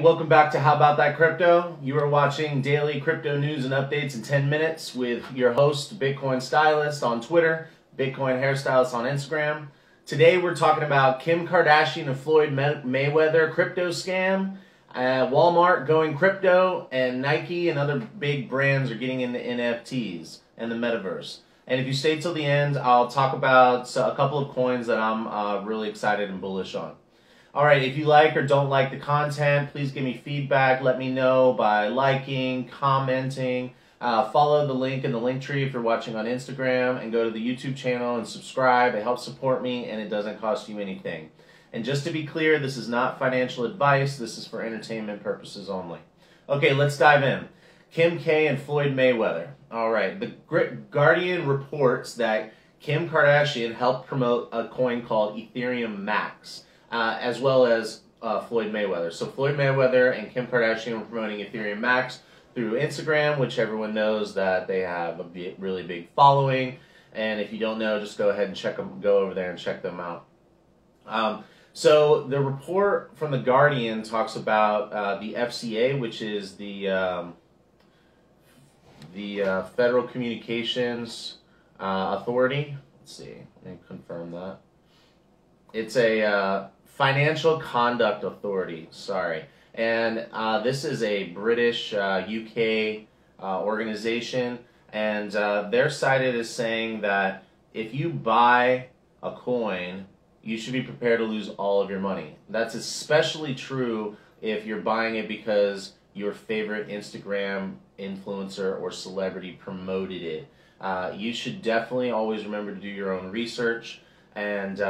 Welcome back to How About That Crypto. You are watching daily crypto news and updates in 10 minutes with your host, Bitcoin Stylist on Twitter, Bitcoin Hairstylist on Instagram. Today we're talking about Kim Kardashian and Floyd Mayweather crypto scam, Walmart going crypto, and Nike and other big brands are getting into NFTs and the Metaverse. And if you stay till the end, I'll talk about a couple of coins that I'm really excited and bullish on. All right, if you like or don't like the content, please give me feedback. Let me know by liking, commenting. Follow the link in the link tree if you're watching on Instagram, and go to the YouTube channel and subscribe. It helps support me, and it doesn't cost you anything. And just to be clear, this is not financial advice. This is for entertainment purposes only. Okay, let's dive in. Kim K and Floyd Mayweather. All right, the Guardian reports that Kim Kardashian helped promote a coin called Ethereum Max, as well as Floyd Mayweather. So Floyd Mayweather and Kim Kardashian were promoting Ethereum Max through Instagram, which everyone knows that they have a really big following. And if you don't know, just go ahead and go over there and check them out. So the report from the Guardian talks about the FCA, which is the Federal Communications Authority. Let's see, let me confirm that. It's a Financial Conduct Authority, sorry. And this is a British UK organization, and they're cited as saying that if you buy a coin, you should be prepared to lose all of your money. That's especially true if you're buying it because your favorite Instagram influencer or celebrity promoted it. You should definitely always remember to do your own research, and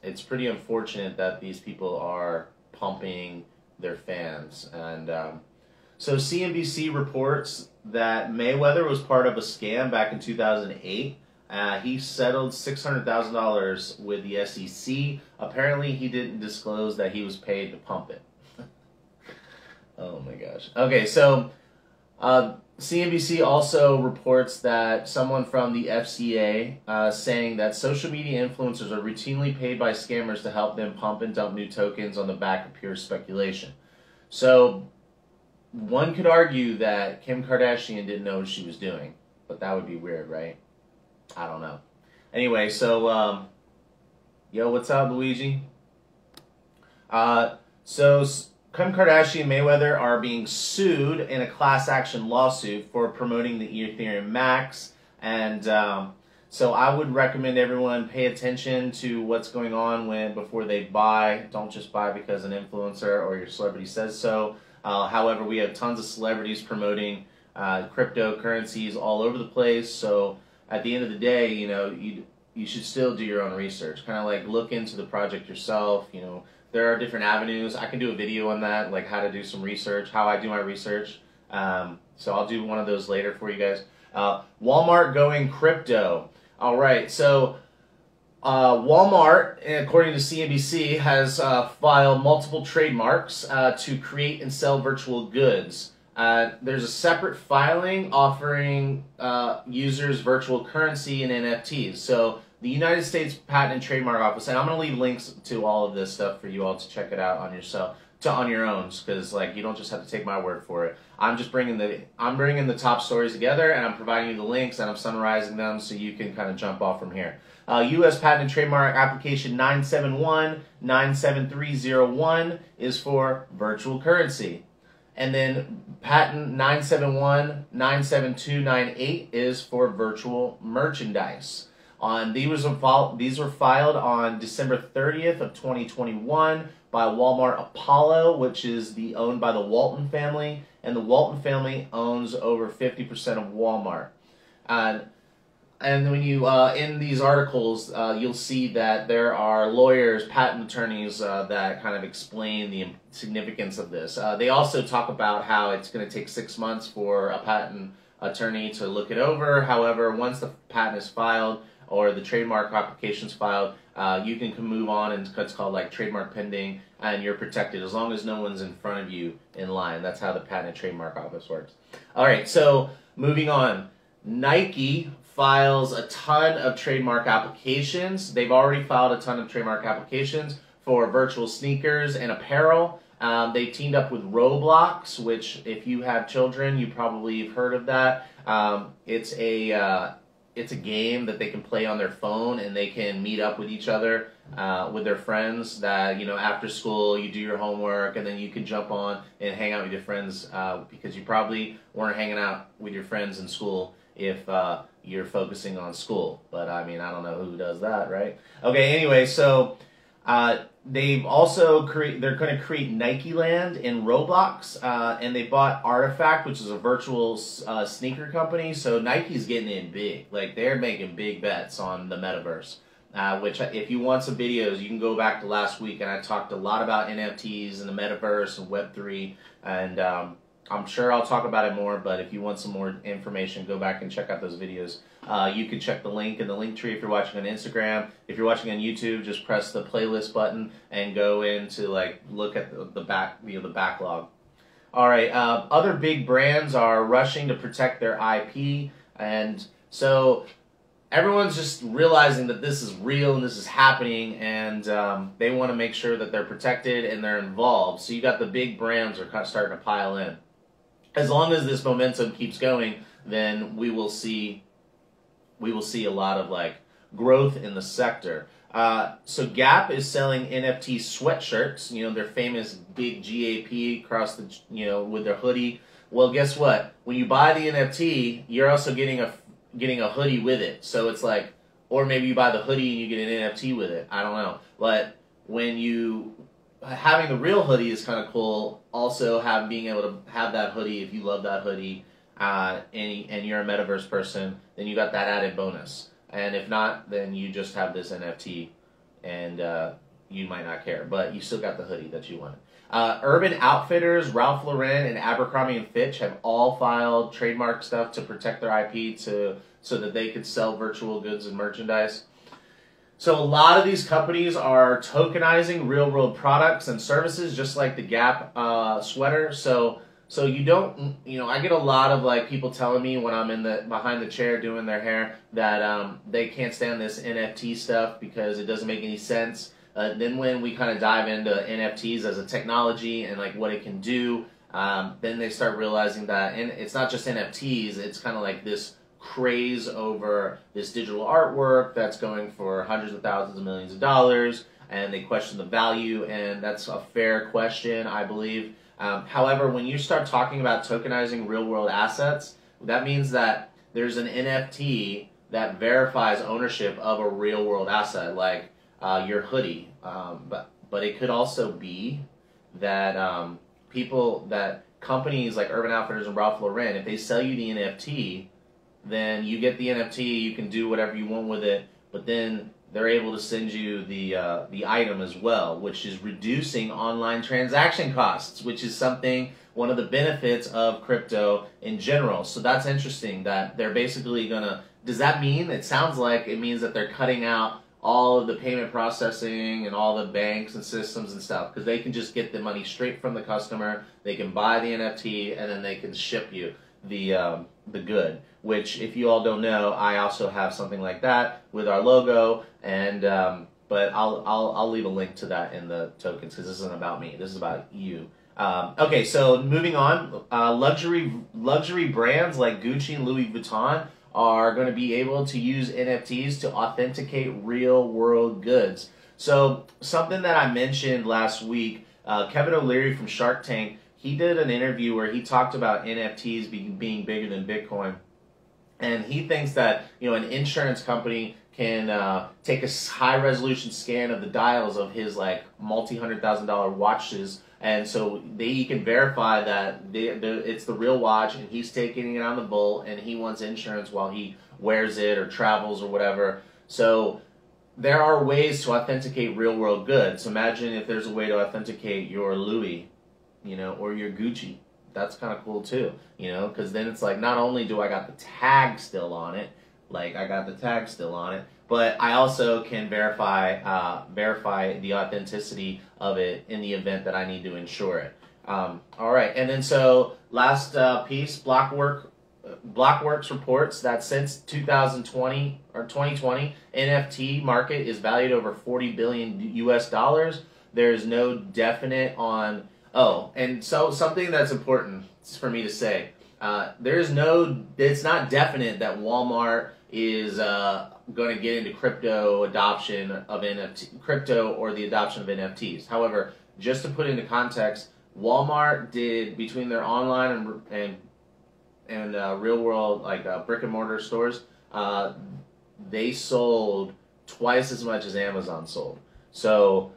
it's pretty unfortunate that these people are pumping their fans. And so CNBC reports that Mayweather was part of a scam back in 2008. He settled $600,000 with the SEC. Apparently he didn't disclose that he was paid to pump it. Oh my gosh. Okay, so CNBC also reports that someone from the FCA saying that social media influencers are routinely paid by scammers to help them pump and dump new tokens on the back of pure speculation. So one could argue that Kim Kardashian didn't know what she was doing, but that would be weird, right? I don't know. Anyway, so yo, what's up, Luigi? So Kim Kardashian and Mayweather are being sued in a class action lawsuit for promoting the Ethereum Max, and so I would recommend everyone pay attention to what's going on before they buy. Don't just buy because an influencer or your celebrity says so. However, we have tons of celebrities promoting cryptocurrencies all over the place, so at the end of the day, you know, you should still do your own research. Kind of like look into the project yourself, you know. There are different avenues. I can do a video on that, like how to do some research, how I do my research. So I'll do one of those later for you guys. Walmart going crypto. All right, so Walmart, according to CNBC, has filed multiple trademarks to create and sell virtual goods. There's a separate filing offering users virtual currency and NFTs. So the United States Patent and Trademark Office, and I'm going to leave links to all of this stuff for you all to check it out on your own, because like you don't just have to take my word for it. I'm bringing the top stories together, and I'm providing you the links, and I'm summarizing them so you can kind of jump off from here. U.S. Patent and Trademark Application 971-97301 is for virtual currency. And then Patent 971-97298 is for virtual merchandise. These were filed on December 30th of 2021 by Walmart Apollo, which is owned by the Walton family, and the Walton family owns over 50% of Walmart. And when you in these articles, you'll see that there are lawyers, patent attorneys that kind of explain the significance of this. They also talk about how it's going to take 6 months for a patent attorney to look it over. However, once the patent is filed or the trademark application's filed, you can move on, and it's called like trademark pending, and you're protected as long as no one's in front of you in line. That's how the Patent and Trademark Office works. All right, so moving on. Nike files a ton of trademark applications. They've already filed a ton of trademark applications for virtual sneakers and apparel. They teamed up with Roblox, which if you have children, you probably have heard of that. It's a game that they can play on their phone, and they can meet up with each other, with their friends. That, you know, after school you do your homework, and then you can jump on and hang out with your friends, because you probably weren't hanging out with your friends in school if you're focusing on school. But I mean, I don't know who does that, right? Okay, anyway, so they've also they're going to create Nike Land in Roblox, and they bought Artifact, which is a virtual sneaker company. So Nike's getting in big. Like, they're making big bets on the Metaverse. Which, if you want some videos, you can go back to last week, and I talked a lot about NFTs and the Metaverse and Web3, and I'm sure I'll talk about it more, but if you want some more information, go back and check out those videos. You can check the link in the link tree if you're watching on Instagram. If you're watching on YouTube, just press the playlist button and go into, like, look at the backlog. All right, other big brands are rushing to protect their IP, and so everyone's just realizing that this is real and this is happening, and they want to make sure that they're protected and they're involved. So you got the big brands are kind of starting to pile in. As long as this momentum keeps going, then we will see a lot of, like, growth in the sector. So Gap is selling NFT sweatshirts, you know, their famous big GAP across the, you know, with their hoodie. Well, guess what? When you buy the NFT, you're also getting a hoodie with it. So it's like, or maybe you buy the hoodie and you get an NFT with it. I don't know. But when you having the real hoodie is kind of cool. Also, being able to have that hoodie, if you love that hoodie, and you're a Metaverse person, then you got that added bonus. And if not, then you just have this NFT, and you might not care, but you still got the hoodie that you wanted. Urban Outfitters, Ralph Lauren, and Abercrombie & Fitch have all filed trademark stuff to protect their IP so that they could sell virtual goods and merchandise. So a lot of these companies are tokenizing real-world products and services, just like the Gap sweater. So you don't, you know, I get a lot of, like, people telling me when I'm behind the chair doing their hair that they can't stand this NFT stuff because it doesn't make any sense. Then when we kind of dive into NFTs as a technology and, like, what it can do, then they start realizing that, and it's not just NFTs, it's kind of like this craze over this digital artwork that's going for hundreds of thousands of millions of dollars, and they question the value, and that's a fair question, I believe. However, when you start talking about tokenizing real-world assets, that means that there's an NFT that verifies ownership of a real-world asset, like your hoodie. But it could also be that companies like Urban Outfitters and Ralph Lauren, if they sell you the NFT, then you get the NFT, you can do whatever you want with it, but then they're able to send you the item as well, which is reducing online transaction costs, which is one of the benefits of crypto in general. So that's interesting that they're basically gonna, does that mean, it sounds like it means that they're cutting out all of the payment processing and all the banks and systems and stuff, because they can just get the money straight from the customer, they can buy the NFT, and then they can ship you the good, which, if you all don't know, I also have something like that with our logo, and but I'll leave a link to that in the tokens, because this isn't about me, this is about you. Okay, so moving on, luxury brands like Gucci and Louis Vuitton are going to be able to use NFTs to authenticate real-world goods. So something that I mentioned last week, Kevin O'Leary from Shark Tank, he did an interview where he talked about NFTs being bigger than Bitcoin. And he thinks that, you know, an insurance company can take a high-resolution scan of the dials of his, like, multi-$100,000 watches, and so he can verify that it's the real watch, and he's taking it on the bolt, and he wants insurance while he wears it or travels or whatever. So there are ways to authenticate real-world goods. Imagine if there's a way to authenticate your Louis, you know, or your Gucci. That's kind of cool too, you know, because then it's like, not only do I got the tag still on it, but I also can verify the authenticity of it in the event that I need to insure it. All right, and then so last piece, Blockworks reports that since 2020 or 2020, NFT market is valued over $40 billion US. There's no definite on Oh, and so something that's important for me to say. It's not definite that Walmart is going to get into crypto adoption of crypto or the adoption of NFTs. However, just to put into context, Walmart did between their online and real world brick and mortar stores, they sold twice as much as Amazon sold. So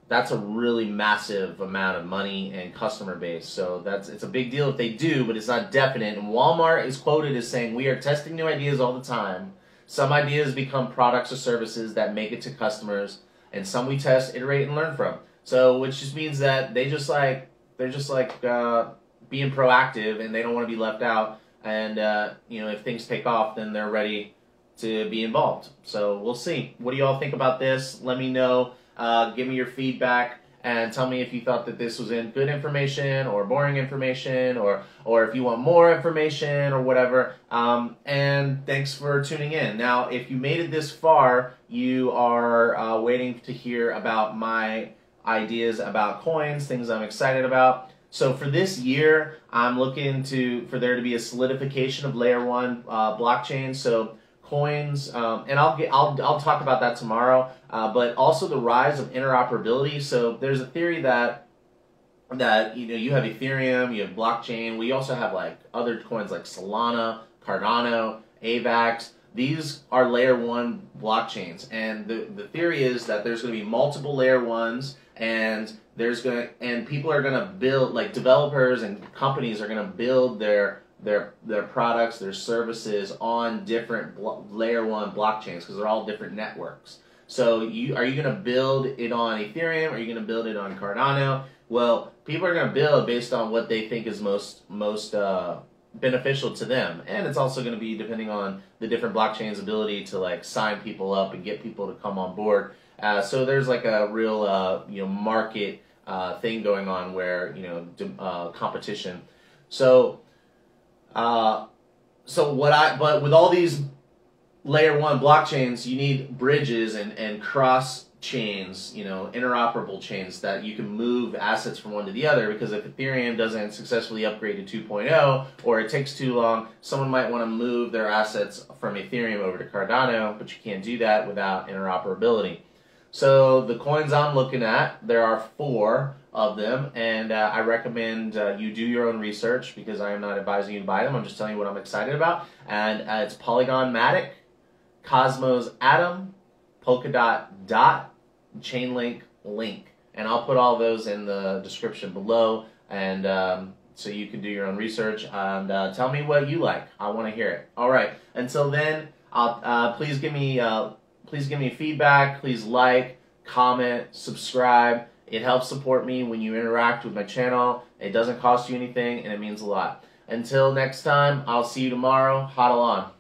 that's a really massive amount of money and customer base. So it's a big deal if they do, but it's not definite. And Walmart is quoted as saying, "We are testing new ideas all the time. Some ideas become products or services that make it to customers, and some we test, iterate, and learn from." So, which just means that they're just like being proactive, and they don't want to be left out. And if things take off, then they're ready to be involved. So we'll see. What do you all think about this? Let me know. Give me your feedback and tell me if you thought that this was good information or boring information, or if you want more information or whatever. And thanks for tuning in. Now, if you made it this far, you are waiting to hear about my ideas about coins, things I'm excited about. So for this year, I'm looking for there to be a solidification of layer 1 blockchain. So coins, and I'll talk about that tomorrow. But also the rise of interoperability. So there's a theory that you have Ethereum, you have blockchain. We also have like other coins like Solana, Cardano, AVAX. These are layer 1 blockchains, and the theory is that there's going to be multiple layer 1s, and people are going to build, like developers and companies are going to build their products, their services on different layer 1 blockchains because they're all different networks. So are you going to build it on Ethereum? Are you going to build it on Cardano? Well, people are going to build based on what they think is most beneficial to them, and it's also going to be depending on the different blockchains' ability to like sign people up and get people to come on board. So there's like a real market thing going on where competition. But with all these layer 1 blockchains, you need bridges and cross chains, interoperable chains that you can move assets from one to the other, because if Ethereum doesn't successfully upgrade to 2.0 or it takes too long, someone might want to move their assets from Ethereum over to Cardano, but you can't do that without interoperability. So the coins I'm looking at, there are 4 of them, and I recommend you do your own research because I am not advising you to buy them. I'm just telling you what I'm excited about. And it's Polygon Matic, Cosmos Atom, Polkadot Dot, Chainlink Link. And I'll put all those in the description below, and so you can do your own research and tell me what you like. I want to hear it. All right. Until then, please give me feedback. Please like, comment, subscribe. It helps support me when you interact with my channel. It doesn't cost you anything, and it means a lot. Until next time, I'll see you tomorrow. Hodl on.